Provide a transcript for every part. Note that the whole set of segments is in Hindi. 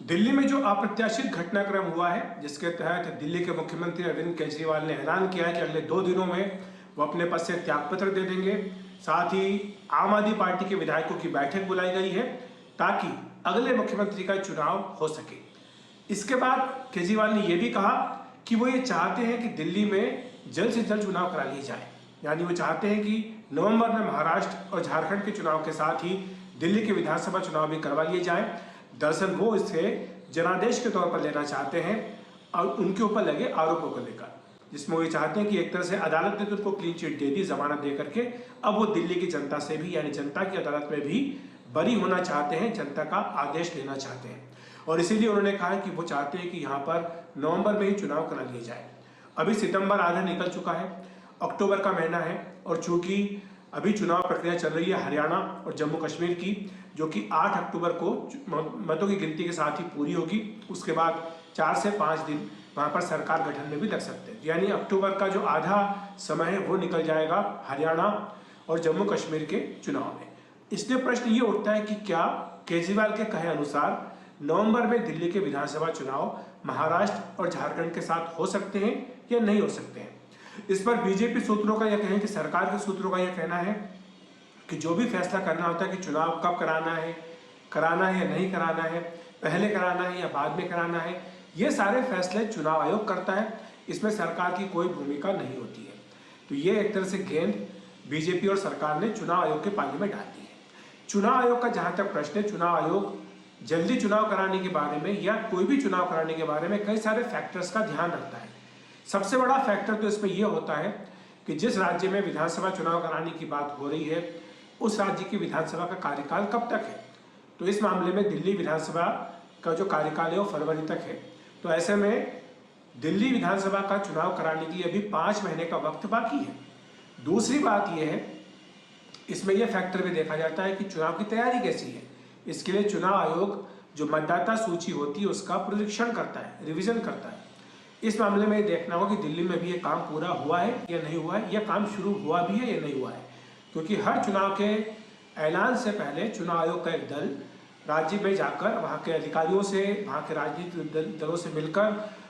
दिल्ली में जो अप्रत्याशित घटनाक्रम हुआ है, जिसके तहत दिल्ली के मुख्यमंत्री अरविंद केजरीवाल ने ऐलान किया है कि अगले 2 दिनों में वो अपने पद से त्यागपत्र दे देंगे। साथ ही आम आदमी पार्टी के विधायकों की बैठक बुलाई गई है ताकि अगले मुख्यमंत्री का चुनाव हो सके। इसके बाद केजरीवाल ने यह भी कहा कि वो ये चाहते हैं कि दिल्ली में जल्द से जल्द चुनाव करा लिए जाए। यानी वो चाहते हैं कि नवंबर में महाराष्ट्र और झारखंड के चुनाव के साथ ही दिल्ली के विधानसभा चुनाव भी करवा लिए जाए। दरअसल वो इसे जनादेश के तौर पर लेना चाहते हैं और उनके ऊपर लगे आरोपों को लेकर, जिसमें वो ये चाहते हैं कि एक तरह से अदालत ने तो उनको क्लीन चिट दे दी जमानत दे करके, अब वो दिल्ली की जनता से भी यानी जनता की अदालत में भी बरी होना चाहते हैं, जनता का आदेश लेना चाहते हैं। और इसीलिए उन्होंने कहा कि वो चाहते हैं कि यहाँ पर नवंबर में ही चुनाव करा लिए जाए। अभी सितंबर आधा निकल चुका है, अक्टूबर का महीना है और चूंकि अभी चुनाव प्रक्रिया चल रही है हरियाणा और जम्मू कश्मीर की, जो कि 8 अक्टूबर को मतों की गिनती के साथ ही पूरी होगी। उसके बाद 4 से 5 दिन वहाँ पर सरकार गठन में भी लग सकते हैं। यानी अक्टूबर का जो आधा समय है वो निकल जाएगा हरियाणा और जम्मू कश्मीर के चुनाव में। इसलिए प्रश्न ये उठता है कि क्या केजरीवाल के कहे अनुसार नवंबर में दिल्ली के विधानसभा चुनाव महाराष्ट्र और झारखंड के साथ हो सकते हैं या नहीं हो सकते हैं। इस पर बीजेपी सूत्रों का यह कहना है कि सरकार के सूत्रों का यह कहना है कि जो भी फैसला करना होता है कि चुनाव कब कराना है या नहीं कराना है, पहले कराना है या बाद में कराना है, ये सारे फैसले चुनाव आयोग करता है। इसमें सरकार की कोई भूमिका नहीं होती है। तो ये एक तरह से गेंद बीजेपी और सरकार ने चुनाव आयोग के पाले में डाल दी है। चुनाव आयोग का जहां तक प्रश्न है, चुनाव आयोग जल्दी चुनाव कराने के बारे में या कोई भी चुनाव कराने के बारे में कई सारे फैक्टर्स का ध्यान रखता है। सबसे बड़ा फैक्टर तो इसमें यह होता है कि जिस राज्य में विधानसभा चुनाव कराने की बात हो रही है उस राज्य की विधानसभा का कार्यकाल कब तक है। तो इस मामले में दिल्ली विधानसभा का जो कार्यकाल है वो फरवरी तक है। तो ऐसे में दिल्ली विधानसभा का चुनाव कराने के लिए अभी 5 महीने का वक्त बाकी है। दूसरी बात यह है, इसमें यह फैक्टर भी देखा जाता है कि चुनाव की तैयारी कैसी है। इसके लिए चुनाव आयोग जो मतदाता सूची होती है उसका परीक्षण करता है, रिविजन करता है। इस मामले में देखना होगा कि दिल्ली में भी ये काम पूरा हुआ है या नहीं हुआ है, या काम शुरू हुआ भी है या नहीं हुआ है। क्योंकि हर चुनाव के ऐलान से पहले चुनाव आयोग का एक दल राज्य में जाकर वहाँ के अधिकारियों से, वहाँ के राजनीतिक दलों से मिलकर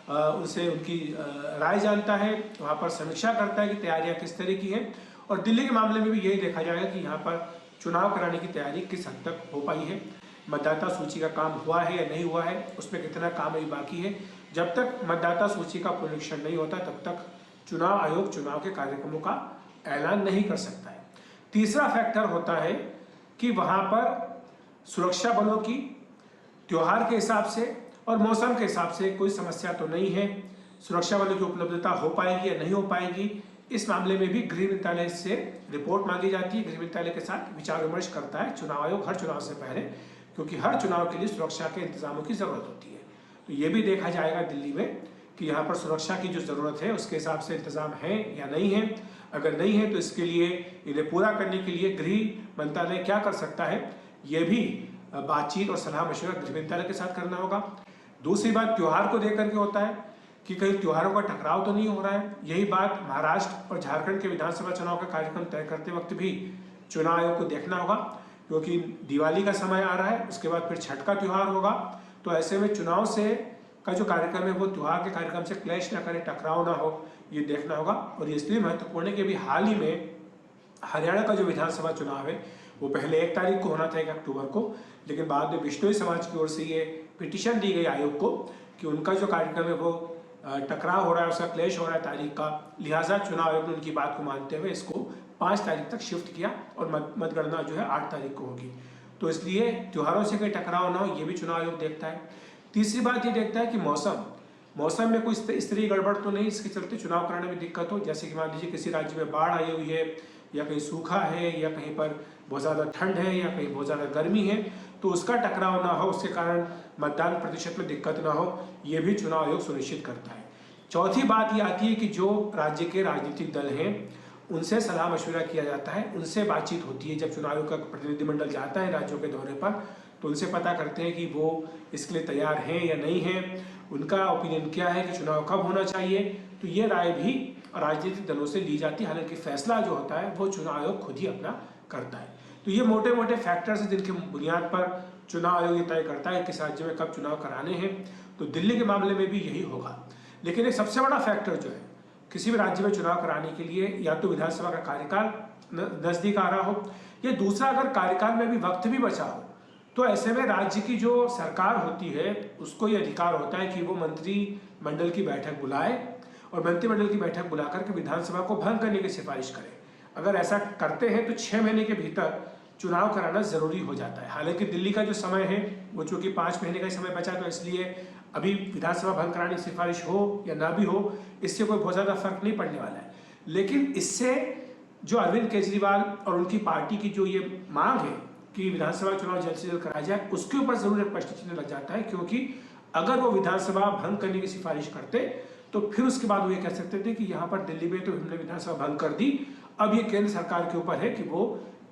उनसे उनकी राय जानता है, वहाँ पर समीक्षा करता है कि तैयारियाँ किस तरह की हैं। और दिल्ली के मामले में भी यही देखा जाएगा कि यहाँ पर चुनाव कराने की तैयारी किस हद तक हो पाई है, मतदाता सूची का काम हुआ है या नहीं हुआ है, उसमें कितना काम अभी बाकी है। जब तक मतदाता सूची का पुनरीक्षण नहीं होता तब तक चुनाव आयोग चुनाव के कार्यक्रमों का ऐलान नहीं कर सकता है। तीसरा फैक्टर होता है कि वहाँ पर सुरक्षा बलों की त्योहार के हिसाब से और मौसम के हिसाब से कोई समस्या तो नहीं है। सुरक्षा बलों की उपलब्धता हो पाएगी या नहीं हो पाएगी, इस मामले में भी गृह मंत्रालय से रिपोर्ट मांगी जाती है। गृह मंत्रालय के साथ विचार विमर्श करता है चुनाव आयोग हर चुनाव से पहले, क्योंकि हर चुनाव के लिए सुरक्षा के इंतजामों की जरूरत होती है। तो ये भी देखा जाएगा दिल्ली में कि यहाँ पर सुरक्षा की जो ज़रूरत है उसके हिसाब से इंतजाम है या नहीं है। अगर नहीं है तो इसके लिए इन्हें पूरा करने के लिए गृह मंत्रालय क्या कर सकता है, ये भी बातचीत और सलाह मशवरा गृह मंत्रालय के साथ करना होगा। दूसरी बात त्योहार को देकर के होता है कि कहीं त्योहारों का टकराव तो नहीं हो रहा है। यही बात महाराष्ट्र और झारखंड के विधानसभा चुनाव का कार्यक्रम तय करते वक्त भी चुनाव आयोग को देखना होगा, क्योंकि दिवाली का समय आ रहा है, उसके बाद फिर छठ का त्यौहार होगा। तो ऐसे में चुनाव से का जो कार्यक्रम है वो त्योहार के कार्यक्रम से क्लैश ना करे, टकराव ना हो, ये देखना होगा। और ये इसलिए महत्वपूर्ण है कि अभी हाल ही में हरियाणा का जो विधानसभा चुनाव है वो पहले 1 तारीख को होना था, 1 अक्टूबर को, लेकिन बाद में बिश्नोई समाज की ओर से ये पिटीशन दी गई आयोग को कि उनका जो कार्यक्रम है वो टकराव हो रहा है, उसका क्लैश हो रहा है तारीख का, लिहाजा चुनाव आयोग ने उनकी बात को मानते हुए इसको 5 तारीख तक शिफ्ट किया और मतगणना जो है 8 तारीख को होगी। तो इसलिए त्योहारों से कोई टकराव ना हो, ये भी चुनाव आयोग देखता है। तीसरी बात ये देखता है कि मौसम में कोई इस तरह गड़बड़ तो नहीं इसके चलते चुनाव कराने में दिक्कत हो। जैसे कि मान लीजिए किसी राज्य में बाढ़ आई हुई है, या कहीं सूखा है, या कहीं पर बहुत ज़्यादा ठंड है, या कहीं बहुत ज़्यादा गर्मी है, तो उसका टकराव ना हो, उसके कारण मतदान प्रतिशत में दिक्कत ना हो, ये भी चुनाव आयोग सुनिश्चित करता है। चौथी बात ये आती है कि जो राज्य के राजनीतिक दल हैं उनसे सलाह मशवरा किया जाता है, उनसे बातचीत होती है। जब चुनाव आयोग का प्रतिनिधिमंडल जाता है राज्यों के दौरे पर तो उनसे पता करते हैं कि वो इसके लिए तैयार हैं या नहीं हैं, उनका ओपिनियन क्या है कि चुनाव कब होना चाहिए। तो ये राय भी राजनीतिक दलों से ली जाती है, हालांकि फैसला जो होता है वो चुनाव आयोग खुद ही अपना करता है। तो ये मोटे मोटे फैक्टर्स हैं जिनके बुनियाद पर चुनाव आयोग ये तय करता है किस राज्य में कब चुनाव कराने हैं, तो दिल्ली के मामले में भी यही होगा। लेकिन एक सबसे बड़ा फैक्टर जो है किसी भी राज्य में चुनाव कराने के लिए, या तो विधानसभा का कार्यकाल नजदीक आ रहा हो, या दूसरा अगर कार्यकाल में भी वक्त भी बचा हो, तो ऐसे में राज्य की जो सरकार होती है उसको ये अधिकार होता है कि वो मंत्रिमंडल की बैठक बुलाए और मंत्रिमंडल की बैठक बुलाकर के विधानसभा को भंग करने की सिफारिश करे। अगर ऐसा करते हैं तो 6 महीने के भीतर चुनाव कराना जरूरी हो जाता है। हालांकि दिल्ली का जो समय है वो चूंकि 5 महीने का ही समय बचा, तो इसलिए अभी विधानसभा भंग कराने की सिफारिश हो या ना भी हो, इससे कोई बहुत ज़्यादा फर्क नहीं पड़ने वाला है। लेकिन इससे जो अरविंद केजरीवाल और उनकी पार्टी की जो ये मांग है कि विधानसभा चुनाव जल्द से जल्द कराया जाए, उसके ऊपर जरूर एक प्रश्न चिन्ह लग जाता है, क्योंकि अगर वो विधानसभा भंग करने की सिफारिश करते तो फिर उसके बाद वो ये कह सकते थे कि यहाँ पर दिल्ली में तो हमने विधानसभा भंग कर दी, अब ये केंद्र सरकार के ऊपर है कि वो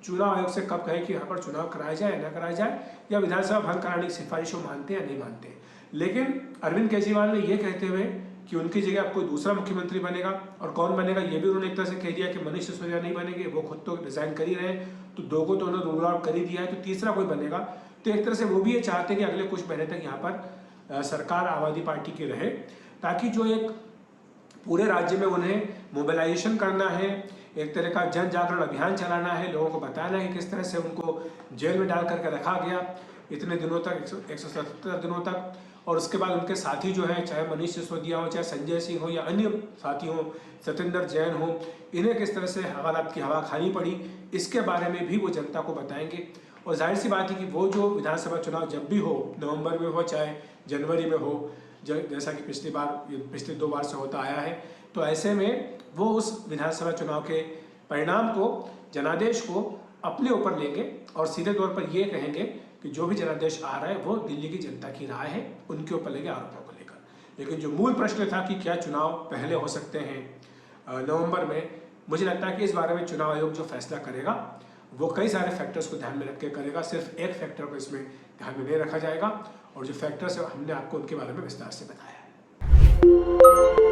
चुनाव आयोग से कब कहे कि यहाँ पर चुनाव कराया जाए या ना कराया जाए, या विधानसभा भंग कराने की सिफारिश वो मानते हैं या नहीं मानते। लेकिन अरविंद केजरीवाल ने ये कहते हुए कि उनकी जगह अब कोई दूसरा मुख्यमंत्री बनेगा, और कौन बनेगा ये भी उन्होंने एक तरह से कह दिया कि मनीष सिसोदिया नहीं बनेंगे, वो खुद तो रिजाइन कर ही रहे हैं, तो 2 को तो उन्होंने रूल आउट कर ही दिया है, तो तीसरा कोई बनेगा। तो एक तरह से वो भी ये चाहते हैं कि अगले कुछ महीने तक यहाँ पर सरकार आम आदमी पार्टी की रहे, ताकि जो एक पूरे राज्य में उन्हें मोबिलाइजेशन करना है, एक तरह का जन जागरण अभियान चलाना है, लोगों को बताना है किस तरह से उनको जेल में डाल करके रखा गया इतने दिनों तक, 177 दिनों तक, और उसके बाद उनके साथी जो हैं, चाहे मनीष सिसोदिया हो, चाहे संजय सिंह हो, या अन्य साथी हो, सत्येंद्र जैन हो, इन्हें किस तरह से हवालात की हवा खानी पड़ी, इसके बारे में भी वो जनता को बताएंगे। और जाहिर सी बात है कि वो जो विधानसभा चुनाव जब भी हो, नवंबर में हो चाहे जनवरी में हो, जैसा कि पिछले 2 बार से होता आया है, तो ऐसे में वो उस विधानसभा चुनाव के परिणाम को, जनादेश को अपने ऊपर लेंगे और सीधे तौर पर ये कहेंगे कि जो भी जनादेश आ रहा है वो दिल्ली की जनता की राय है, उनके ऊपर लेंगे आरोपों को लेकर। लेकिन जो मूल प्रश्न था कि क्या चुनाव पहले हो सकते हैं नवंबर में, मुझे लगता है कि इस बारे में चुनाव आयोग जो फैसला करेगा वो कई सारे फैक्टर्स को ध्यान में रख के करेगा, सिर्फ एक फैक्टर को इसमें ध्यान में नहीं रखा जाएगा, और जो फैक्टर्स हमने आपको उनके बारे में विस्तार से बताया है।